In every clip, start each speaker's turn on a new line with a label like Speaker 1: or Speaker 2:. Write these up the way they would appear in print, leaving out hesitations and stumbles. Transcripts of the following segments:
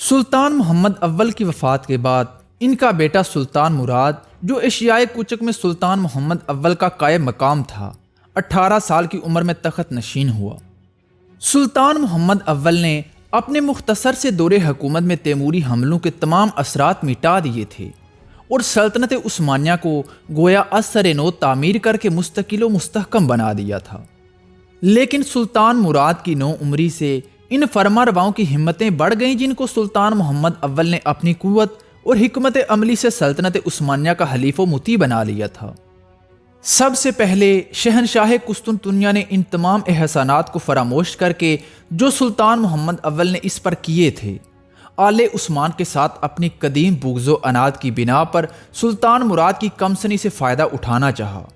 Speaker 1: سلطان محمد اول کی وفات کے بعد ان کا بیٹا سلطان مراد، جو ایشیائے کوچک میں سلطان محمد اول کا قائم مقام تھا، 18 سال کی عمر میں تخت نشین ہوا۔ سلطان محمد اول نے اپنے مختصر سے دور حکومت میں تیموری حملوں کے تمام اثرات مٹا دیے تھے اور سلطنت عثمانیہ کو گویا از سر نو تعمیر کر کے مستقل و مستحکم بنا دیا تھا۔ لیکن سلطان مراد کی نو عمری سے ان فرما رواؤں کی ہمتیں بڑھ گئیں، جن کو سلطان محمد اول نے اپنی قوت اور حکمت عملی سے سلطنت عثمانیہ کا حلیف و مطیع بنا لیا تھا۔ سب سے پہلے شہنشاہ قسطنطنیہ نے ان تمام احسانات کو فراموش کر کے جو سلطان محمد اول نے اس پر کیے تھے، آل عثمان کے ساتھ اپنی قدیم بغض و عناد کی بنا پر سلطان مراد کی کم سنی سے فائدہ اٹھانا چاہا۔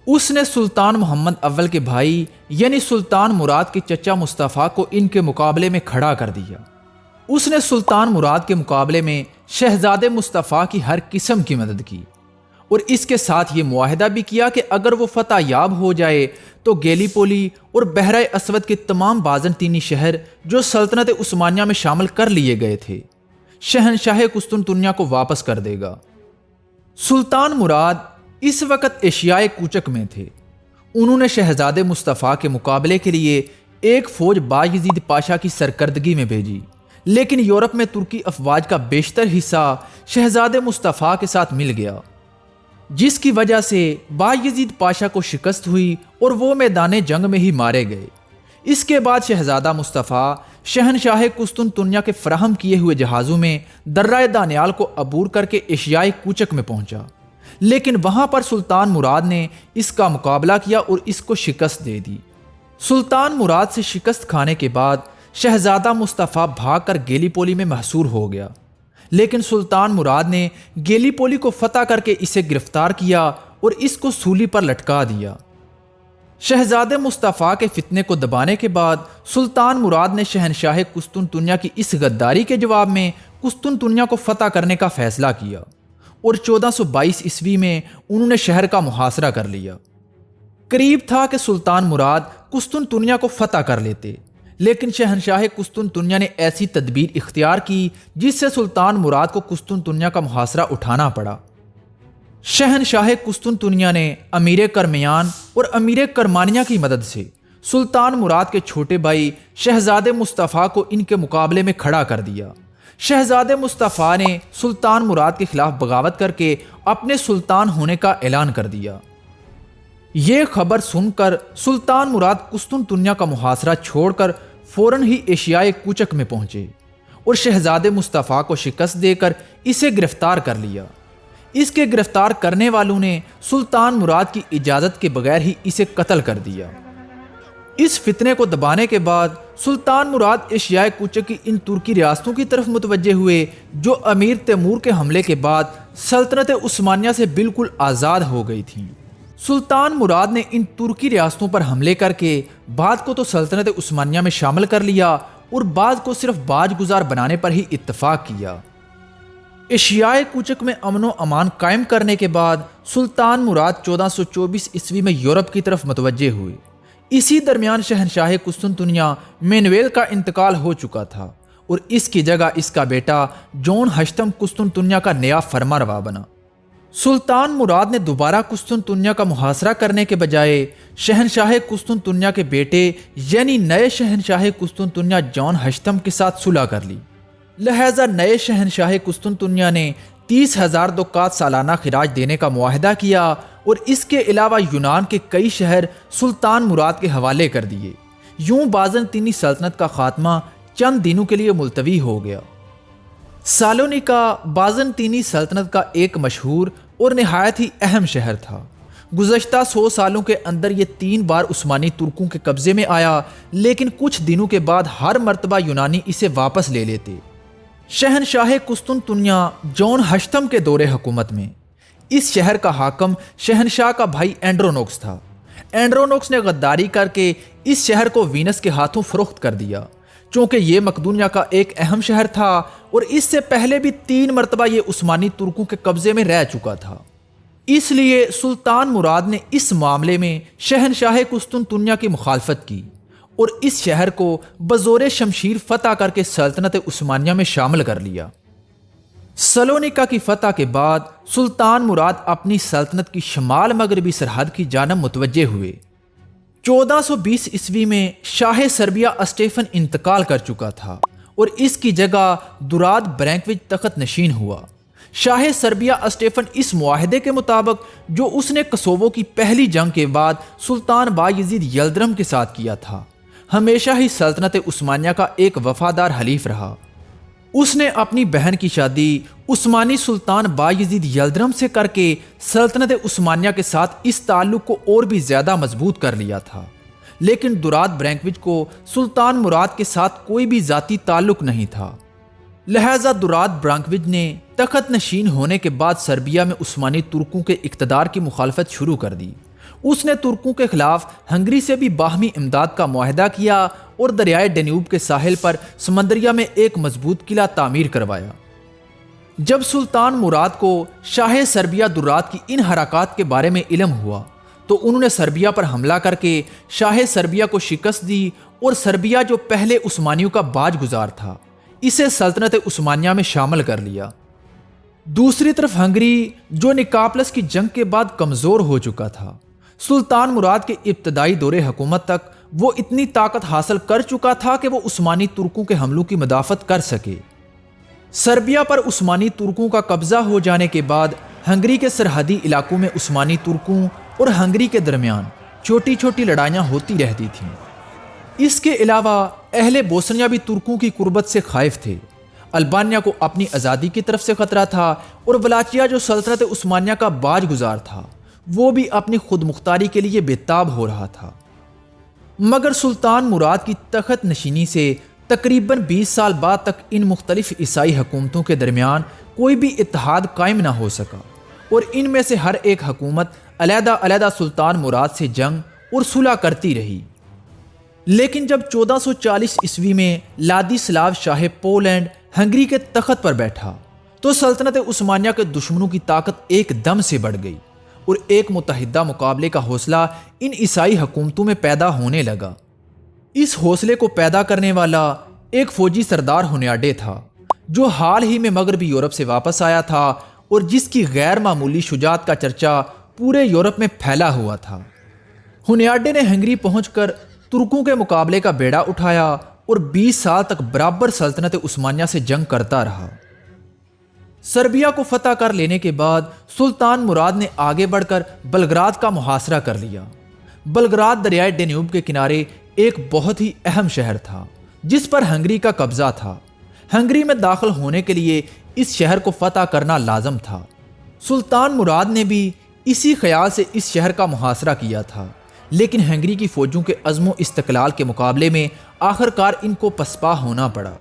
Speaker 1: اس نے سلطان محمد اول کے بھائی یعنی سلطان مراد کے چچا مصطفیٰ کو ان کے مقابلے میں کھڑا کر دیا۔ اس نے سلطان مراد کے مقابلے میں شہزادے مصطفیٰ کی ہر قسم کی مدد کی اور اس کے ساتھ یہ معاہدہ بھی کیا کہ اگر وہ فتح یاب ہو جائے تو گیلی پولی اور بحرہ اسود کے تمام بازنطینی شہر جو سلطنت عثمانیہ میں شامل کر لیے گئے تھے، شہنشاہ قسطنطنیہ کو واپس کر دے گا۔ سلطان مراد اس وقت ایشیائے کوچک میں تھے۔ انہوں نے شہزادے مصطفیٰ کے مقابلے کے لیے ایک فوج بایزید پاشا کی سرکردگی میں بھیجی، لیکن یورپ میں ترکی افواج کا بیشتر حصہ شہزادے مصطفیٰ کے ساتھ مل گیا، جس کی وجہ سے بایزید پاشا کو شکست ہوئی اور وہ میدان جنگ میں ہی مارے گئے۔ اس کے بعد شہزادہ مصطفیٰ شہنشاہ قسطنطنیہ کے فراہم کیے ہوئے جہازوں میں درہ دانیال کو عبور کر کے ایشیائے کوچک میں پہنچا، لیکن وہاں پر سلطان مراد نے اس کا مقابلہ کیا اور اس کو شکست دے دی۔ سلطان مراد سے شکست کھانے کے بعد شہزادہ مصطفیٰ بھاگ کر گیلی پولی میں محصور ہو گیا، لیکن سلطان مراد نے گیلی پولی کو فتح کر کے اسے گرفتار کیا اور اس کو سولی پر لٹکا دیا۔ شہزادے مصطفیٰ کے فتنے کو دبانے کے بعد سلطان مراد نے شہنشاہ قسطنطنیہ کی اس غداری کے جواب میں قسطنطنیہ کو فتح کرنے کا فیصلہ کیا اور 1422 عیسوی میں انہوں نے شہر کا محاصرہ کر لیا۔ قریب تھا کہ سلطان مراد قسطنطنیہ کو فتح کر لیتے، لیکن شہنشاہ قسطنطنیہ نے ایسی تدبیر اختیار کی جس سے سلطان مراد کو قسطنطنیہ کا محاصرہ اٹھانا پڑا۔ شہنشاہ قسطنطنیہ نے امیر کرمیان اور امیر کرمانیہ کی مدد سے سلطان مراد کے چھوٹے بھائی شہزادے مصطفیٰ کو ان کے مقابلے میں کھڑا کر دیا۔ شہزادے مصطفیٰ نے سلطان مراد کے خلاف بغاوت کر کے اپنے سلطان ہونے کا اعلان کر دیا۔ یہ خبر سن کر سلطان مراد قسطنطنیہ کا محاصرہ چھوڑ کر فوراً ہی ایشیائے کوچک میں پہنچے اور شہزادے مصطفیٰ کو شکست دے کر اسے گرفتار کر لیا۔ اس کے گرفتار کرنے والوں نے سلطان مراد کی اجازت کے بغیر ہی اسے قتل کر دیا۔ اس فتنے کو دبانے کے بعد سلطان مراد ایشیائے کوچک کی ان ترکی ریاستوں کی طرف متوجہ ہوئے جو امیر تیمور کے حملے کے بعد سلطنت عثمانیہ سے بالکل آزاد ہو گئی تھیں۔ سلطان مراد نے ان ترکی ریاستوں پر حملے کر کے بعض کو تو سلطنت عثمانیہ میں شامل کر لیا اور بعض کو صرف باج گزار بنانے پر ہی اتفاق کیا۔ ایشیائے کوچک میں امن و امان قائم کرنے کے بعد سلطان مراد 1424 عیسوی میں یورپ کی طرف متوجہ ہوئے۔ اسی درمیان شہنشاہ قسطنطنیہ مینویل کا انتقال ہو چکا تھا اور اس کی جگہ اس کا بیٹا جون ہشتم قسطنطنیہ کا نیا فرما روا بنا۔ سلطان مراد نے دوبارہ قسطنطنیہ کا محاصرہ کرنے کے بجائے شہنشاہ قسطنطنیہ کے بیٹے یعنی نئے شہنشاہ قسطنطنیہ جون ہشتم کے ساتھ صلح کر لی۔ لہذا نئے شہنشاہ قسطنطنیہ نے 30,000 دکات سالانہ خراج دینے کا معاہدہ کیا اور اس کے علاوہ یونان کے کئی شہر سلطان مراد کے حوالے کر دیے۔ یوں بازنطینی سلطنت کا خاتمہ چند دنوں کے لیے ملتوی ہو گیا۔ سالونیکا بازنطینی سلطنت کا ایک مشہور اور نہایت ہی اہم شہر تھا۔ گزشتہ 100 سالوں کے اندر یہ 3 بار عثمانی ترکوں کے قبضے میں آیا، لیکن کچھ دنوں کے بعد ہر مرتبہ یونانی اسے واپس لے لیتے۔ شہنشاہ قسطنطنیہ جون ہشتم کے دور حکومت میں اس شہر کا حاکم شہنشاہ کا بھائی اینڈرونوکس تھا۔ اینڈرونوکس نے غداری کر کے اس شہر کو وینس کے ہاتھوں فروخت کر دیا، چونکہ یہ مقدونیہ کا ایک اہم شہر تھا اور اس سے پہلے بھی 3 مرتبہ یہ عثمانی ترکوں کے قبضے میں رہ چکا تھا۔ اس لیے سلطان مراد نے اس معاملے میں شہنشاہ قسطنطنیہ کی مخالفت کی اور اس شہر کو بزور شمشیر فتح کر کے سلطنت عثمانیہ میں شامل کر لیا۔ سلونیکا کی فتح کے بعد سلطان مراد اپنی سلطنت کی شمال مغربی سرحد کی جانب متوجہ ہوئے۔ 1420 عیسوی میں شاہ سربیا اسٹیفن انتقال کر چکا تھا اور اس کی جگہ دراد برینکوچ تخت نشین ہوا۔ شاہ سربیا اسٹیفن اس معاہدے کے مطابق جو اس نے کسووو کی پہلی جنگ کے بعد سلطان بایزید یلدرم کے ساتھ کیا تھا، ہمیشہ ہی سلطنت عثمانیہ کا ایک وفادار حلیف رہا۔ اس نے اپنی بہن کی شادی عثمانی سلطان بایزید یلدرم سے کر کے سلطنت عثمانیہ کے ساتھ اس تعلق کو اور بھی زیادہ مضبوط کر لیا تھا، لیکن دراد برینکوچ کو سلطان مراد کے ساتھ کوئی بھی ذاتی تعلق نہیں تھا۔ لہذا دراد برینکوچ نے تخت نشین ہونے کے بعد سربیا میں عثمانی ترکوں کے اقتدار کی مخالفت شروع کر دی۔ اس نے ترکوں کے خلاف ہنگری سے بھی باہمی امداد کا معاہدہ کیا اور دریائے ڈینیوب کے ساحل پر سمندریہ میں ایک مضبوط قلعہ تعمیر کروایا۔ جب سلطان مراد کو شاہ سربیا دراد کی ان حرکات کے بارے میں علم ہوا تو انہوں نے سربیا پر حملہ کر کے شاہ سربیا کو شکست دی اور سربیا جو پہلے عثمانیوں کا باج گزار تھا اسے سلطنت عثمانیہ میں شامل کر لیا۔ دوسری طرف ہنگری جو نکاپلس کی جنگ کے بعد کمزور ہو چکا تھا، سلطان مراد کے ابتدائی دور حکومت تک وہ اتنی طاقت حاصل کر چکا تھا کہ وہ عثمانی ترکوں کے حملوں کی مدافعت کر سکے۔ سربیا پر عثمانی ترکوں کا قبضہ ہو جانے کے بعد ہنگری کے سرحدی علاقوں میں عثمانی ترکوں اور ہنگری کے درمیان چھوٹی چھوٹی لڑائیاں ہوتی رہتی تھیں۔ اس کے علاوہ اہل بوسنیا بھی ترکوں کی قربت سے خائف تھے۔ البانیہ کو اپنی آزادی کی طرف سے خطرہ تھا اور ولاچیا جو سلطنت عثمانیہ کا باج گزار تھا وہ بھی اپنی خود مختاری کے لیے بےتاب ہو رہا تھا۔ مگر سلطان مراد کی تخت نشینی سے تقریباً 20 سال بعد تک ان مختلف عیسائی حکومتوں کے درمیان کوئی بھی اتحاد قائم نہ ہو سکا اور ان میں سے ہر ایک حکومت علیحدہ علیحدہ سلطان مراد سے جنگ اور صلح کرتی رہی۔ لیکن جب 1440 عیسوی میں لادیسلاو شاہ پولینڈ ہنگری کے تخت پر بیٹھا تو سلطنت عثمانیہ کے دشمنوں کی طاقت ایک دم سے بڑھ گئی اور ایک متحدہ مقابلے کا حوصلہ ان عیسائی حکومتوں میں پیدا ہونے لگا۔ اس حوصلے کو پیدا کرنے والا ایک فوجی سردار ہنیاڈے تھا جو حال ہی میں مغربی یورپ سے واپس آیا تھا اور جس کی غیر معمولی شجاعت کا چرچا پورے یورپ میں پھیلا ہوا تھا۔ ہنیاڈے نے ہنگری پہنچ کر ترکوں کے مقابلے کا بیڑا اٹھایا اور 20 سال تک برابر سلطنت عثمانیہ سے جنگ کرتا رہا۔ سربیا کو فتح کر لینے کے بعد سلطان مراد نے آگے بڑھ کر بلگراد کا محاصرہ کر لیا۔ بلگراد دریائے ڈینیوب کے کنارے ایک بہت ہی اہم شہر تھا جس پر ہنگری کا قبضہ تھا۔ ہنگری میں داخل ہونے کے لیے اس شہر کو فتح کرنا لازم تھا۔ سلطان مراد نے بھی اسی خیال سے اس شہر کا محاصرہ کیا تھا، لیکن ہنگری کی فوجوں کے عزم و استقلال کے مقابلے میں آخرکار ان کو پسپا ہونا پڑا۔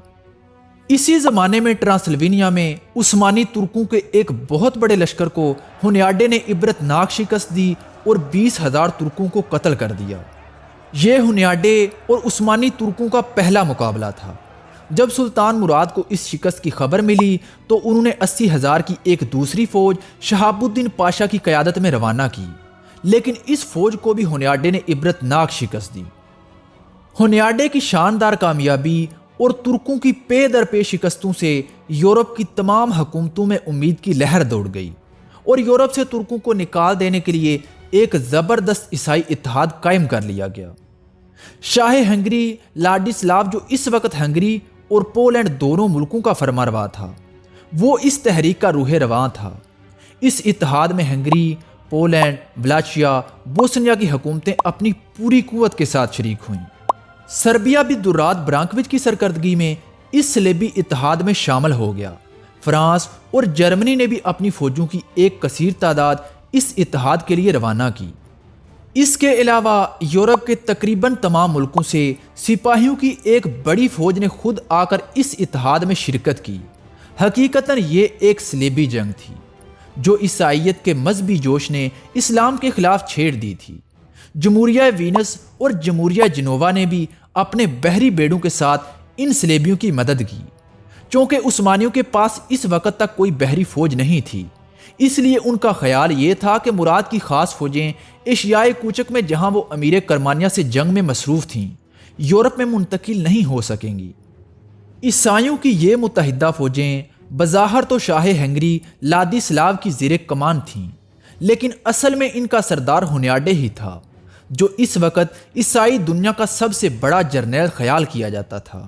Speaker 1: اسی زمانے میں ٹرانسلوینیا میں عثمانی ترکوں کے ایک بہت بڑے لشکر کو ہنیاڈے نے عبرت ناک شکست دی اور 20,000 ترکوں کو قتل کر دیا۔ یہ ہنیاڈے اور عثمانی ترکوں کا پہلا مقابلہ تھا۔ جب سلطان مراد کو اس شکست کی خبر ملی تو انہوں نے 80,000 کی ایک دوسری فوج شہاب الدین پاشا کی قیادت میں روانہ کی، لیکن اس فوج کو بھی ہنیاڈے نے عبرت ناک شکست دی۔ ہنیاڈے کی شاندار کامیابی اور ترکوں کی پے در پے شکستوں سے یورپ کی تمام حکومتوں میں امید کی لہر دوڑ گئی اور یورپ سے ترکوں کو نکال دینے کے لیے ایک زبردست عیسائی اتحاد قائم کر لیا گیا۔ شاہ ہنگری لادیسلاو جو اس وقت ہنگری اور پولینڈ دونوں ملکوں کا فرمانروا تھا، وہ اس تحریک کا روح رواں تھا۔ اس اتحاد میں ہنگری، پولینڈ، ولاچیا، بوسنیا کی حکومتیں اپنی پوری قوت کے ساتھ شریک ہوئیں۔ سربیا بھی دراد برانکوچ کی سرکردگی میں اس صلیبی اتحاد میں شامل ہو گیا۔ فرانس اور جرمنی نے بھی اپنی فوجوں کی ایک کثیر تعداد اس اتحاد کے لیے روانہ کی۔ اس کے علاوہ یورپ کے تقریباً تمام ملکوں سے سپاہیوں کی ایک بڑی فوج نے خود آ کر اس اتحاد میں شرکت کی۔ حقیقتاً یہ ایک صلیبی جنگ تھی جو عیسائیت کے مذہبی جوش نے اسلام کے خلاف چھیڑ دی تھی۔ جمہوریہ وینس اور جمہوریہ جنووا نے بھی اپنے بحری بیڑوں کے ساتھ ان صلیبیوں کی مدد کی۔ چونکہ عثمانیوں کے پاس اس وقت تک کوئی بحری فوج نہیں تھی، اس لیے ان کا خیال یہ تھا کہ مراد کی خاص فوجیں ایشیائے کوچک میں جہاں وہ امیر کرمانیہ سے جنگ میں مصروف تھیں، یورپ میں منتقل نہیں ہو سکیں گی۔ عیسائیوں کی یہ متحدہ فوجیں بظاہر تو شاہ ہنگری لادیسلاو کی زیر کمان تھیں، لیکن اصل میں ان کا سردار ہونیاڈے ہی تھا، جو اس وقت عیسائی دنیا کا سب سے بڑا جرنیل خیال کیا جاتا تھا۔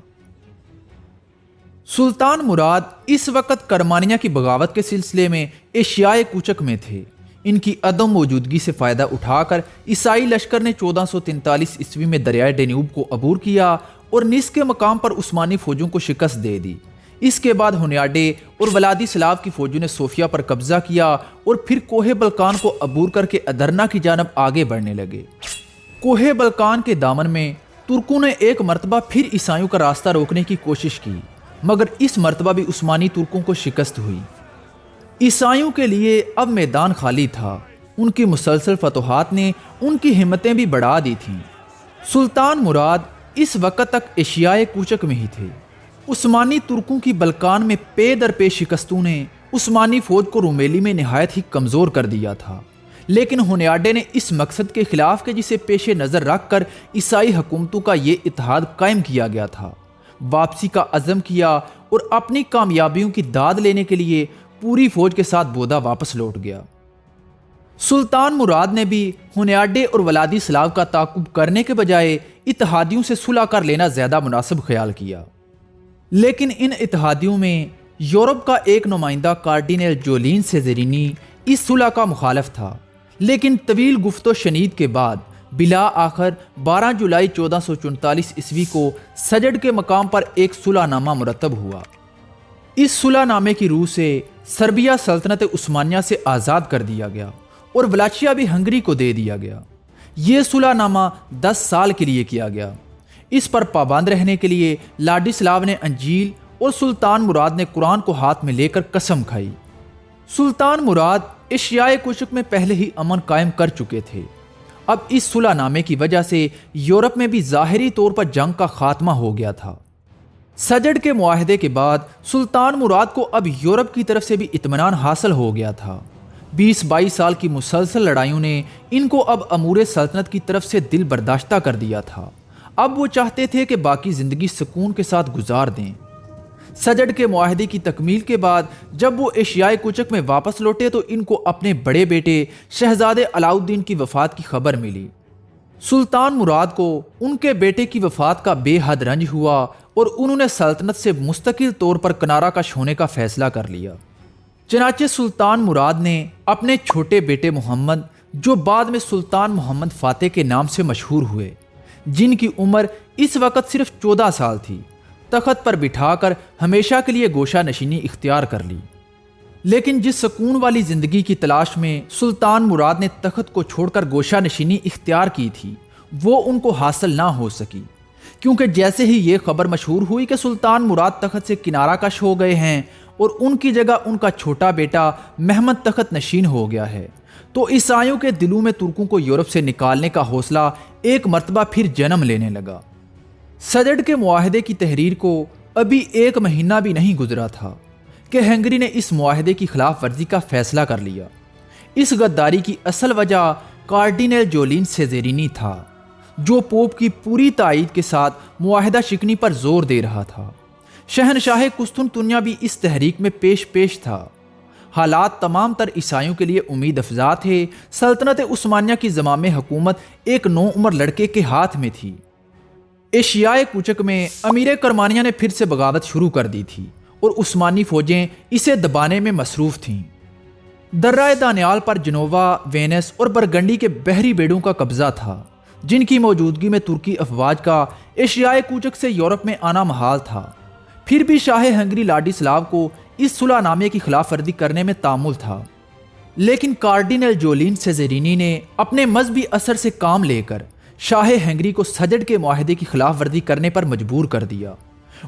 Speaker 1: سلطان مراد اس وقت کرمانیہ کی بغاوت کے سلسلے میں ایشیائے کوچک میں تھے۔ ان کی عدم موجودگی سے فائدہ اٹھا کر عیسائی لشکر نے 1443 عیسوی میں دریائے ڈینیوب کو عبور کیا اور نس کے مقام پر عثمانی فوجوں کو شکست دے دی۔ اس کے بعد ہونیاڈے اور ولادیسلاو کی فوجوں نے صوفیا پر قبضہ کیا اور پھر کوہ بلقان کو عبور کر کے ادرنا کی جانب آگے بڑھنے لگے۔ کوہ بلقان کے دامن میں ترکوں نے ایک مرتبہ پھر عیسائیوں کا راستہ روکنے کی کوشش کی، مگر اس مرتبہ بھی عثمانی ترکوں کو شکست ہوئی۔ عیسائیوں کے لیے اب میدان خالی تھا۔ ان کی مسلسل فتوحات نے ان کی ہمتیں بھی بڑھا دی تھیں۔ سلطان مراد اس وقت تک ایشیائے کوچک میں ہی تھے۔ عثمانی ترکوں کی بلقان میں پے در پے شکستوں نے عثمانی فوج کو رومیلی میں نہایت ہی کمزور کر دیا تھا، لیکن ہونیاڈے نے اس مقصد کے خلاف کہ جسے پیش نظر رکھ کر عیسائی حکومتوں کا یہ اتحاد قائم کیا گیا تھا، واپسی کا عزم کیا اور اپنی کامیابیوں کی داد لینے کے لیے پوری فوج کے ساتھ بودا واپس لوٹ گیا۔ سلطان مراد نے بھی ہونیاڈے اور ولادیسلاو کا تعاقب کرنے کے بجائے اتحادیوں سے صلح کر لینا زیادہ مناسب خیال کیا، لیکن ان اتحادیوں میں یورپ کا ایک نمائندہ کارڈینل جولین سیزرینی اس صلح کا مخالف تھا، لیکن طویل گفت و شنید کے بعد بلا آخر 12 جولائی 1444 عیسوی کو سجڈ کے مقام پر ایک صلح نامہ مرتب ہوا۔ اس صلح نامے کی روح سے سربیا سلطنت عثمانیہ سے آزاد کر دیا گیا اور ولاچیا بھی ہنگری کو دے دیا گیا۔ یہ صلح نامہ 10 سال کے لیے کیا گیا۔ اس پر پابند رہنے کے لیے لاڈیسلاو نے انجیل اور سلطان مراد نے قرآن کو ہاتھ میں لے کر قسم کھائی۔ سلطان مراد ایشیائے کوچک میں پہلے ہی امن قائم کر چکے تھے۔ اب اس صلح نامے کی وجہ سے یورپ میں بھی ظاہری طور پر جنگ کا خاتمہ ہو گیا تھا۔ سجڈ کے معاہدے کے بعد سلطان مراد کو اب یورپ کی طرف سے بھی اطمینان حاصل ہو گیا تھا۔ 20-22 سال کی مسلسل لڑائیوں نے ان کو اب امور سلطنت کی طرف سے دل برداشتہ کر دیا تھا۔ اب وہ چاہتے تھے کہ باقی زندگی سکون کے ساتھ گزار دیں۔ سجڈ کے معاہدے کی تکمیل کے بعد جب وہ ایشیائے کوچک میں واپس لوٹے تو ان کو اپنے بڑے بیٹے شہزادے علاؤالدین کی وفات کی خبر ملی۔ سلطان مراد کو ان کے بیٹے کی وفات کا بے حد رنج ہوا اور انہوں نے سلطنت سے مستقل طور پر کنارہ کش ہونے کا فیصلہ کر لیا۔ چنانچہ سلطان مراد نے اپنے چھوٹے بیٹے محمد، جو بعد میں سلطان محمد فاتح کے نام سے مشہور ہوئے، جن کی عمر اس وقت صرف 14 سال تھی، تخت پر بٹھا کر ہمیشہ کے لیے گوشہ نشینی اختیار کر لی۔ لیکن جس سکون والی زندگی کی تلاش میں سلطان مراد نے تخت کو چھوڑ کر گوشہ نشینی اختیار کی تھی، وہ ان کو حاصل نہ ہو سکی، کیونکہ جیسے ہی یہ خبر مشہور ہوئی کہ سلطان مراد تخت سے کنارہ کش ہو گئے ہیں اور ان کی جگہ ان کا چھوٹا بیٹا محمد تخت نشین ہو گیا ہے، تو عیسائیوں کے دلوں میں ترکوں کو یورپ سے نکالنے کا حوصلہ ایک مرتبہ پھر جنم لینے لگا۔ سجڈ کے معاہدے کی تحریر کو ابھی 1 مہینہ بھی نہیں گزرا تھا کہ ہنگری نے اس معاہدے کی خلاف ورزی کا فیصلہ کر لیا۔ اس غداری کی اصل وجہ کارڈینل جولین سیزرینی تھا، جو پوپ کی پوری تائید کے ساتھ معاہدہ شکنی پر زور دے رہا تھا۔ شہنشاہ قسطنطنیہ بھی اس تحریک میں پیش تھا۔ حالات تمام تر عیسائیوں کے لیے امید افزا تھے۔ سلطنت عثمانیہ کی زمام حکومت ایک نوعمر لڑکے کے ہاتھ میں تھی۔ ایشیائے کوچک میں امیر کرمانیہ نے پھر سے بغاوت شروع کر دی تھی اور عثمانی فوجیں اسے دبانے میں مصروف تھیں۔ درہ دانیال پر جنوبا، وینس اور برگنڈی کے بحری بیڑوں کا قبضہ تھا، جن کی موجودگی میں ترکی افواج کا ایشیائے کوچک سے یورپ میں آنا محال تھا۔ پھر بھی شاہ ہنگری لاڈیسلاو کو اس صلح نامے کی خلاف ورزی کرنے میں تامل تھا، لیکن کارڈینل جولین سیزرینی نے اپنے مذہبی اثر سے کام لے کر شاہ ہنگری کو سجڈ کے معاہدے کی خلاف ورزی کرنے پر مجبور کر دیا۔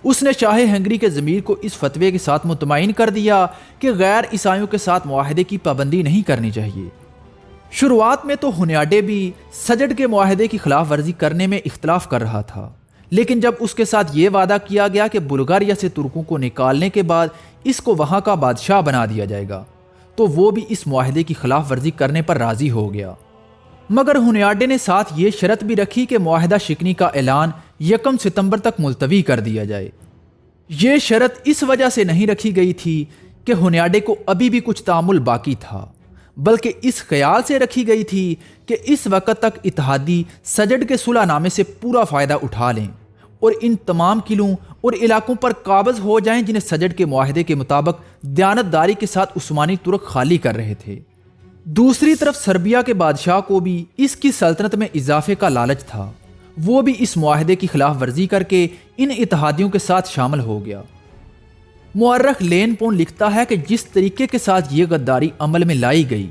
Speaker 1: اس نے شاہ ہنگری کے ضمیر کو اس فتوے کے ساتھ مطمئن کر دیا کہ غیر عیسائیوں کے ساتھ معاہدے کی پابندی نہیں کرنی چاہیے۔ شروعات میں تو ہونیاڈے بھی سجڈ کے معاہدے کی خلاف ورزی کرنے میں اختلاف کر رہا تھا، لیکن جب اس کے ساتھ یہ وعدہ کیا گیا کہ بلغاریہ سے ترکوں کو نکالنے کے بعد اس کو وہاں کا بادشاہ بنا دیا جائے گا، تو وہ بھی اس معاہدے کی خلاف ورزی کرنے پر راضی ہو گیا۔ مگر ہونیاڈے نے ساتھ یہ شرط بھی رکھی کہ معاہدہ شکنی کا اعلان 1 ستمبر تک ملتوی کر دیا جائے۔ یہ شرط اس وجہ سے نہیں رکھی گئی تھی کہ ہنیاڈے کو ابھی بھی کچھ تعامل باقی تھا، بلکہ اس خیال سے رکھی گئی تھی کہ اس وقت تک اتحادی سجڑ کے صلح نامے سے پورا فائدہ اٹھا لیں اور ان تمام قلعوں اور علاقوں پر قابض ہو جائیں جنہیں سجڑ کے معاہدے کے مطابق دیانتداری کے ساتھ عثمانی ترک خالی کر رہے تھے۔ دوسری طرف سربیا کے بادشاہ کو بھی اس کی سلطنت میں اضافے کا لالچ تھا، وہ بھی اس معاہدے کی خلاف ورزی کر کے ان اتحادیوں کے ساتھ شامل ہو گیا۔ مورخ لین پون لکھتا ہے کہ جس طریقے کے ساتھ یہ غداری عمل میں لائی گئی،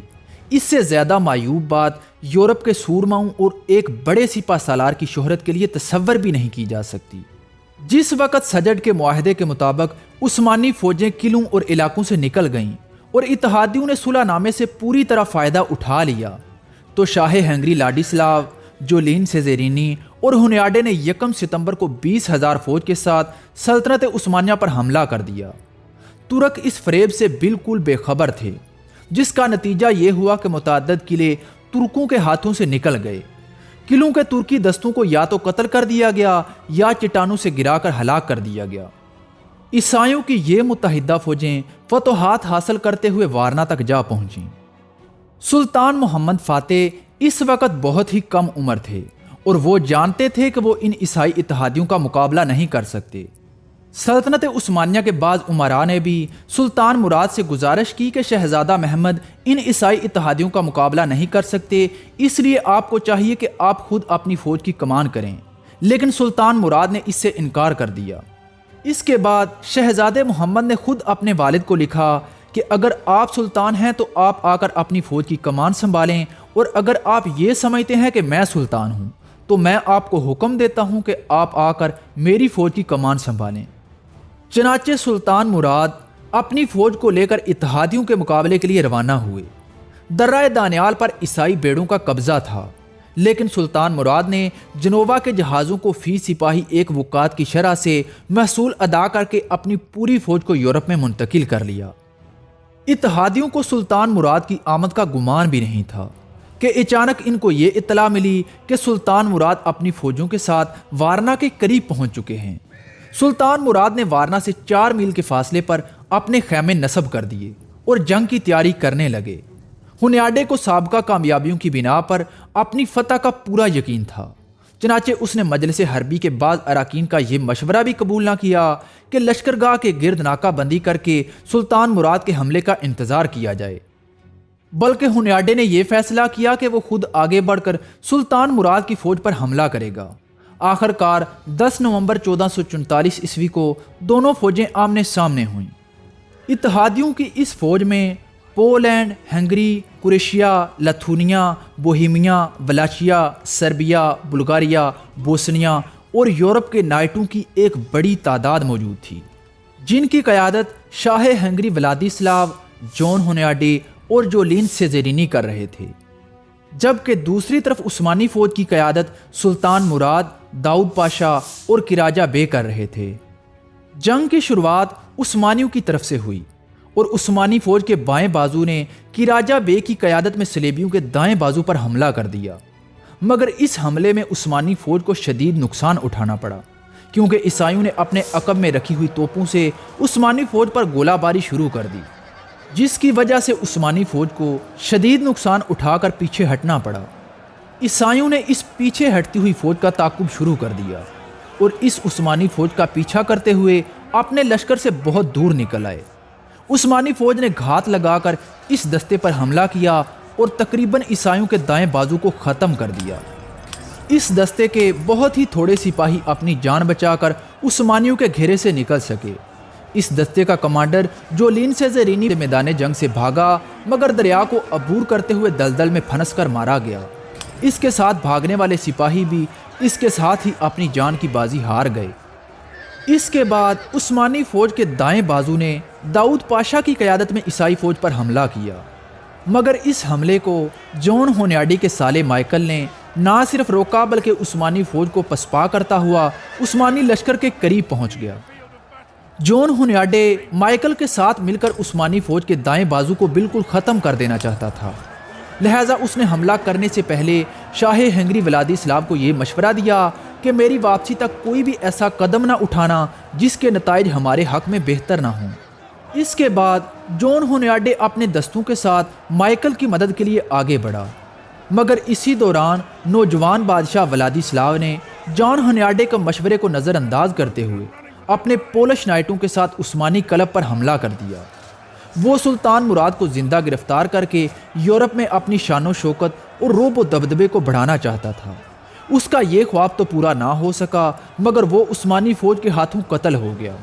Speaker 1: اس سے زیادہ معیوب بات یورپ کے سورماؤں اور ایک بڑے سپہ سالار کی شہرت کے لیے تصور بھی نہیں کی جا سکتی۔ جس وقت سجڑ کے معاہدے کے مطابق عثمانی فوجیں قلعوں اور علاقوں سے نکل گئیں اور اتحادیوں نے صلح نامے سے پوری طرح فائدہ اٹھا لیا، تو شاہ ہنگری لاڈیسلاو، جولین سیزرینی اور ہنیاڈے نے 1 ستمبر کو 20,000 فوج کے ساتھ سلطنت عثمانیہ پر حملہ کر دیا۔ ترک اس فریب سے بالکل بے خبر تھے، جس کا نتیجہ یہ ہوا کہ متعدد قلعے ترکوں کے ہاتھوں سے نکل گئے۔ قلعوں کے ترکی دستوں کو یا تو قتل کر دیا گیا یا چٹانوں سے گرا کر ہلاک کر دیا گیا۔ عیسائیوں کی یہ متحدہ فوجیں فتوحات حاصل کرتے ہوئے وارنا تک جا پہنچیں۔ سلطان محمد فاتح اس وقت بہت ہی کم عمر تھے اور وہ جانتے تھے کہ وہ ان عیسائی اتحادیوں کا مقابلہ نہیں کر سکتے۔ سلطنت عثمانیہ کے بعض امراء نے بھی سلطان مراد سے گزارش کی کہ شہزادہ محمد ان عیسائی اتحادیوں کا مقابلہ نہیں کر سکتے، اس لیے آپ کو چاہیے کہ آپ خود اپنی فوج کی کمان کریں، لیکن سلطان مراد نے اس سے انکار کر دیا۔ اس کے بعد شہزادے محمد نے خود اپنے والد کو لکھا کہ اگر آپ سلطان ہیں تو آپ آ کر اپنی فوج کی کمان سنبھالیں، اور اگر آپ یہ سمجھتے ہیں کہ میں سلطان ہوں تو میں آپ کو حکم دیتا ہوں کہ آپ آ کر میری فوج کی کمان سنبھالیں۔ چنانچہ سلطان مراد اپنی فوج کو لے کر اتحادیوں کے مقابلے کے لیے روانہ ہوئے۔ درہ دانیال پر عیسائی بیڑوں کا قبضہ تھا، لیکن سلطان مراد نے جنوبا کے جہازوں کو فی سپاہی 1 وقات کی شرح سے محصول ادا کر کے اپنی پوری فوج کو یورپ میں منتقل کر لیا۔ اتحادیوں کو سلطان مراد کی آمد کا گمان بھی نہیں تھا کہ اچانک ان کو یہ اطلاع ملی کہ سلطان مراد اپنی فوجوں کے ساتھ وارنا کے قریب پہنچ چکے ہیں۔ سلطان مراد نے وارنا سے 4 میل کے فاصلے پر اپنے خیمے نصب کر دیے اور جنگ کی تیاری کرنے لگے۔ ہنیاڈے کو سابقہ کامیابیوں کی بنا پر اپنی فتح کا پورا یقین تھا، چنانچہ اس نے مجلس حربی کے بعض اراکین کا یہ مشورہ بھی قبول نہ کیا کہ لشکرگاہ کے گرد ناکہ بندی کر کے سلطان مراد کے حملے کا انتظار کیا جائے، بلکہ ہنیاڈے نے یہ فیصلہ کیا کہ وہ خود آگے بڑھ کر سلطان مراد کی فوج پر حملہ کرے گا۔ آخر کار 10 نومبر 1444 عیسوی کو دونوں فوجیں آمنے سامنے ہوئیں۔ اتحادیوں کی اس فوج میں پولینڈ، ہنگری، کروشیا، لتھونیا، بوہیمیا، ولاچیا، سربیا، بلغاریہ، بوسنیا اور یورپ کے نائٹوں کی ایک بڑی تعداد موجود تھی، جن کی قیادت شاہ ہنگری ولادیسلاو، جون ہنیاڈے اور جولین سیزرینی کر رہے تھے، جبکہ دوسری طرف عثمانی فوج کی قیادت سلطان مراد، داؤد پاشا اور کراجہ بے کر رہے تھے۔ جنگ کی شروعات عثمانیوں کی طرف سے ہوئی اور عثمانی فوج کے بائیں بازو نے کراجہ بے کی قیادت میں صلیبیوں کے دائیں بازو پر حملہ کر دیا، مگر اس حملے میں عثمانی فوج کو شدید نقصان اٹھانا پڑا، کیونکہ عیسائیوں نے اپنے عقب میں رکھی ہوئی توپوں سے عثمانی فوج پر گولہ باری شروع کر دی، جس کی وجہ سے عثمانی فوج کو شدید نقصان اٹھا کر پیچھے ہٹنا پڑا۔ عیسائیوں نے اس پیچھے ہٹتی ہوئی فوج کا تعاقب شروع کر دیا اور اس عثمانی فوج کا پیچھا کرتے ہوئے اپنے لشکر سے بہت دور نکل آئے۔ عثمانی فوج نے گھات لگا کر اس دستے پر حملہ کیا اور تقریباً عیسائیوں کے دائیں بازو کو ختم کر دیا۔ اس دستے کے بہت ہی تھوڑے سپاہی اپنی جان بچا کر عثمانیوں کے گھیرے سے نکل سکے۔ اس دستے کا کمانڈر جولین سیزرینی میدان جنگ سے بھاگا، مگر دریا کو عبور کرتے ہوئے دلدل میں پھنس کر مارا گیا۔ اس کے ساتھ بھاگنے والے سپاہی بھی اس کے ساتھ ہی اپنی جان کی بازی ہار گئے۔ اس کے بعد عثمانی فوج کے دائیں بازو نے داؤد پاشا کی قیادت میں عیسائی فوج پر حملہ کیا، مگر اس حملے کو جون ہونیاڈی کے سالے مائیکل نے نہ صرف روکا بلکہ عثمانی فوج کو پسپا کرتا ہوا عثمانی لشکر کے قریب پہنچ گیا۔ جون ہونیاڈے مائیکل کے ساتھ مل کر عثمانی فوج کے دائیں بازو کو بالکل ختم کر دینا چاہتا تھا، لہٰذا اس نے حملہ کرنے سے پہلے شاہ ہنگری ولادیسلاو کو یہ مشورہ دیا کہ میری واپسی تک کوئی بھی ایسا قدم نہ اٹھانا جس کے نتائج ہمارے حق میں بہتر نہ ہوں۔ اس کے بعد جون ہونیاڈے اپنے دستوں کے ساتھ مائیکل کی مدد کے لیے آگے بڑھا، مگر اسی دوران نوجوان بادشاہ ولادیسلاو نے جان ہونیاڈے کے مشورے کو نظر انداز کرتے ہوئے اپنے پولش نائٹوں کے ساتھ عثمانی کلب پر حملہ کر دیا۔ وہ سلطان مراد کو زندہ گرفتار کر کے یورپ میں اپنی شان و شوکت اور روب و دبدبے کو بڑھانا چاہتا تھا۔ اس کا یہ خواب تو پورا نہ ہو سکا، مگر وہ عثمانی فوج کے ہاتھوں قتل ہو گیا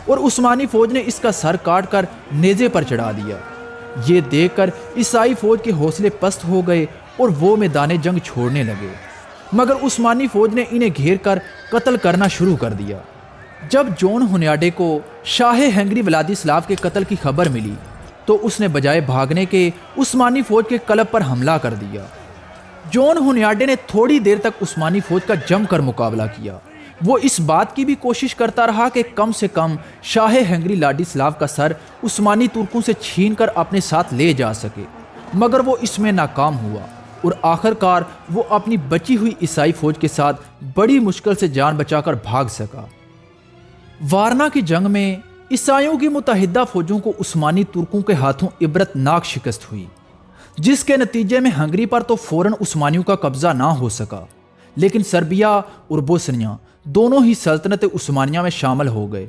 Speaker 1: اور عثمانی فوج نے اس کا سر کاٹ کر نیزے پر چڑھا دیا۔ یہ دیکھ کر عیسائی فوج کے حوصلے پست ہو گئے اور وہ میدان جنگ چھوڑنے لگے، مگر عثمانی فوج نے انہیں گھیر کر قتل کرنا شروع کر دیا۔ جب جون ہونیاڈے کو شاہ ہنگری ولادیسلاو کے قتل کی خبر ملی تو اس نے بجائے بھاگنے کے عثمانی فوج کے قلب پر حملہ کر دیا۔ جون ہونیاڈے نے تھوڑی دیر تک عثمانی فوج کا جم کر مقابلہ کیا۔ وہ اس بات کی بھی کوشش کرتا رہا کہ کم سے کم شاہ ہنگری ولادیسلاو کا سر عثمانی ترکوں سے چھین کر اپنے ساتھ لے جا سکے، مگر وہ اس میں ناکام ہوا اور آخر کار وہ اپنی بچی ہوئی عیسائی فوج کے ساتھ بڑی مشکل سے جان بچا کر بھاگ سکا۔ وارنا کی جنگ میں عیسائیوں کی متحدہ فوجوں کو عثمانی ترکوں کے ہاتھوں عبرت ناک شکست ہوئی، جس کے نتیجے میں ہنگری پر تو فوراً عثمانیوں کا قبضہ نہ ہو سکا، لیکن سربیا اور بوسنیا دونوں ہی سلطنت عثمانیہ میں شامل ہو گئے۔